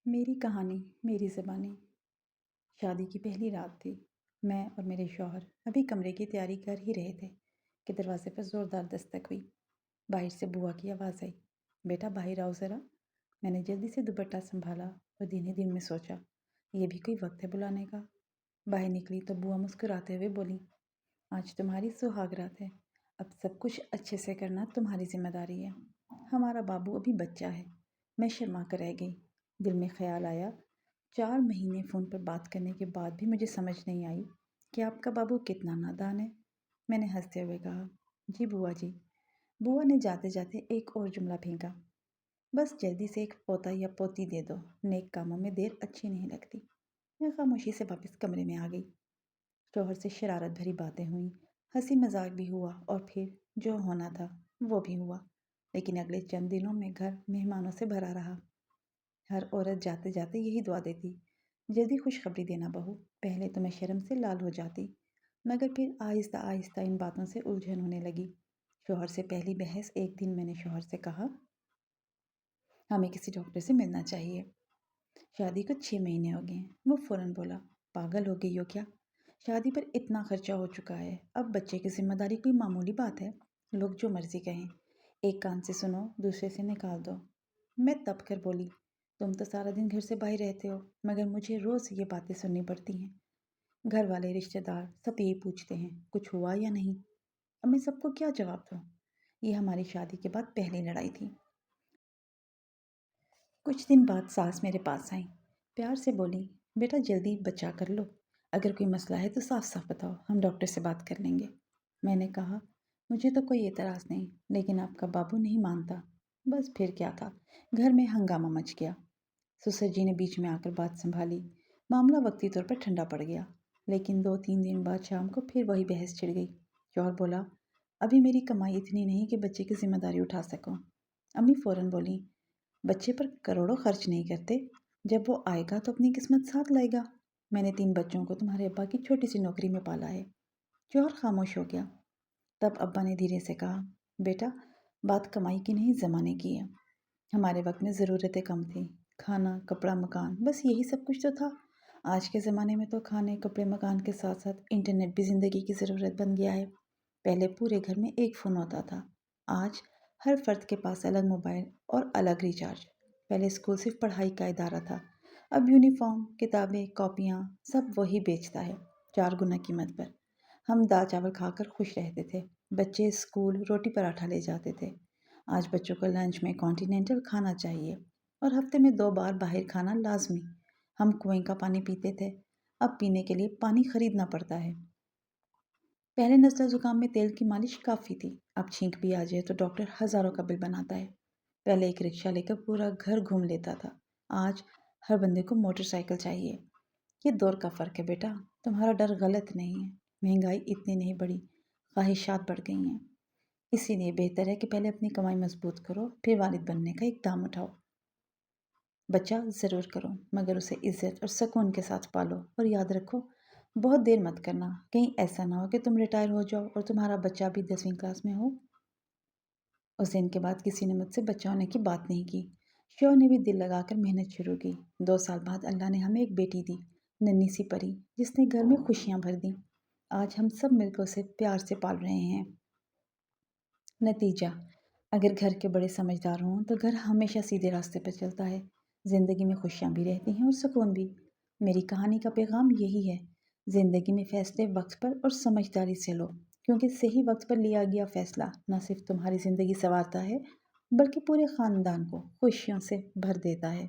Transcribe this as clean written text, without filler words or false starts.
میری کہانی میری زبانی۔ شادی کی پہلی رات تھی۔ میں اور میرے شوہر ابھی کمرے کی تیاری کر ہی رہے تھے کہ دروازے پر زوردار دستک ہوئی۔ باہر سے بوا کی آواز آئی، بیٹا باہر آؤ ذرا۔ میں نے جلدی سے دوپٹہ سنبھالا اور دھیرے دل میں سوچا، یہ بھی کوئی وقت ہے بلانے کا۔ باہر نکلی تو بوا مسکراتے ہوئے بولی، آج تمہاری سہاگ رات ہے، اب سب کچھ اچھے سے کرنا تمہاری ذمہ داری ہے۔ ہمارا بابو ابھی بچہ ہے۔ میں شرما کر رہ گئی۔ دل میں خیال آیا، 4 مہینے فون پر بات کرنے کے بعد بھی مجھے سمجھ نہیں آئی کہ آپ کا بابو کتنا نادان ہے۔ میں نے ہنستے ہوئے کہا، جی بوا جی۔ بوا نے جاتے جاتے ایک اور جملہ پھینکا، بس جلدی سے ایک پوتا یا پوتی دے دو، نیک کاموں میں دیر اچھی نہیں لگتی۔ میں خاموشی سے واپس کمرے میں آ گئی۔ شوہر سے شرارت بھری باتیں ہوئیں، ہنسی مذاق بھی ہوا اور پھر جو ہونا تھا وہ بھی ہوا۔ لیکن اگلے چند دنوں میں گھر مہمانوں سے بھرا رہا۔ ہر عورت جاتے جاتے یہی دعا دیتی، جلدی خوشخبری دینا بہو۔ پہلے تو میں شرم سے لال ہو جاتی، مگر پھر آہستہ آہستہ ان باتوں سے الجھن ہونے لگی۔ شوہر سے پہلی بحث ایک دن میں نے شوہر سے کہا، ہمیں کسی ڈاکٹر سے ملنا چاہیے۔ شادی کو 6 مہینے ہو گئے ہیں۔ وہ فوراً بولا، پاگل ہو گئی ہو کیا؟ شادی پر اتنا خرچہ ہو چکا ہے، اب بچے کی ذمہ داری کوئی معمولی بات ہے؟ لوگ جو مرضی کہیں، ایک کان سے سنو دوسرے سے نکال دو۔ میں تب کر بولی، تم تو سارا دن گھر سے باہر رہتے ہو، مگر مجھے روز یہ باتیں سننی پڑتی ہیں۔ گھر والے، رشتہ دار سب یہی پوچھتے ہیں، کچھ ہوا یا نہیں؟ اب میں سب کو کیا جواب دوں؟ یہ ہماری شادی کے بعد پہلی لڑائی تھی۔ کچھ دن بعد ساس میرے پاس آئیں، پیار سے بولی، بیٹا جلدی بچہ کر لو، اگر کوئی مسئلہ ہے تو صاف صاف بتاؤ، ہم ڈاکٹر سے بات کر لیں گے۔ میں نے کہا، مجھے تو کوئی اعتراض نہیں، لیکن آپ کا بابو نہیں مانتا۔ بس پھر کیا تھا، گھر میں ہنگامہ مچ گیا۔ سسر جی نے بیچ میں آ کر بات سنبھالی، معاملہ وقتی طور پر ٹھنڈا پڑ گیا، لیکن 2-3 دن بعد شام کو پھر وہی بحث چھڑ گئی۔ شوہر بولا، ابھی میری کمائی اتنی نہیں کہ بچے کی ذمہ داری اٹھا سکوں۔ امی فوراً بولی، بچے پر کروڑوں خرچ نہیں کرتے، جب وہ آئے گا تو اپنی قسمت ساتھ لائے گا۔ میں نے 3 بچوں کو تمہارے ابا کی چھوٹی سی نوکری میں پالا ہے۔ شوہر خاموش ہو گیا۔ تب ابا نے دھیرے سے کہا، بیٹا بات کمائی کی نہیں زمانے کی ہے۔ ہمارے وقت میں ضرورتیں کم تھیں، کھانا کپڑا مکان، بس یہی سب کچھ تو تھا۔ آج کے زمانے میں تو کھانے کپڑے مکان کے ساتھ ساتھ انٹرنیٹ بھی زندگی کی ضرورت بن گیا ہے۔ پہلے پورے گھر میں ایک فون ہوتا تھا، آج ہر فرد کے پاس الگ موبائل اور الگ ریچارج۔ پہلے اسکول صرف پڑھائی کا ادارہ تھا، اب یونیفارم، کتابیں، کاپیاں سب وہی بیچتا ہے، 4 گنا قیمت پر۔ ہم دال چاول کھا کر خوش رہتے تھے، بچے اسکول روٹی پراٹھا لے جاتے تھے۔ آج بچوں کو لنچ میں کانٹیننٹل کھانا چاہیے اور ہفتے میں 2 بار باہر کھانا لازمی۔ ہم کنویں کا پانی پیتے تھے، اب پینے کے لیے پانی خریدنا پڑتا ہے۔ پہلے نزلہ زکام میں تیل کی مالش کافی تھی، اب چھینک بھی آ جائے تو ڈاکٹر ہزاروں کا بل بناتا ہے۔ پہلے ایک رکشہ لے کر پورا گھر گھوم لیتا تھا، آج ہر بندے کو موٹر سائیکل چاہیے۔ یہ دور کا فرق ہے بیٹا، تمہارا ڈر غلط نہیں ہے، مہنگائی اتنی نہیں بڑھی، خواہشات بڑھ گئی ہیں۔ اسی لیے بہتر ہے کہ پہلے اپنی کمائی مضبوط کرو، پھر والد بننے کا اقدام اٹھاؤ۔ بچہ ضرور کرو، مگر اسے عزت اور سکون کے ساتھ پالو، اور یاد رکھو بہت دیر مت کرنا، کہیں ایسا نہ ہو کہ تم ریٹائر ہو جاؤ اور تمہارا بچہ بھی 10ویں کلاس میں ہو۔ اس دن کے بعد کسی نے مجھ سے بچہ ہونے کی بات نہیں کی۔ شوہر نے بھی دل لگا کر محنت شروع کی۔ 2 سال بعد اللہ نے ہمیں ایک بیٹی دی، ننھی سی پری، جس نے گھر میں خوشیاں بھر دیں۔ آج ہم سب مل کر اسے پیار سے پال رہے ہیں۔ نتیجہ، اگر گھر کے بڑے سمجھدار ہوں تو گھر ہمیشہ سیدھے راستے پر چلتا ہے، زندگی میں خوشیاں بھی رہتی ہیں اور سکون بھی۔ میری کہانی کا پیغام یہی ہے، زندگی میں فیصلے وقت پر اور سمجھداری سے لو، کیونکہ صحیح وقت پر لیا گیا فیصلہ نہ صرف تمہاری زندگی سنوارتا ہے، بلکہ پورے خاندان کو خوشیوں سے بھر دیتا ہے۔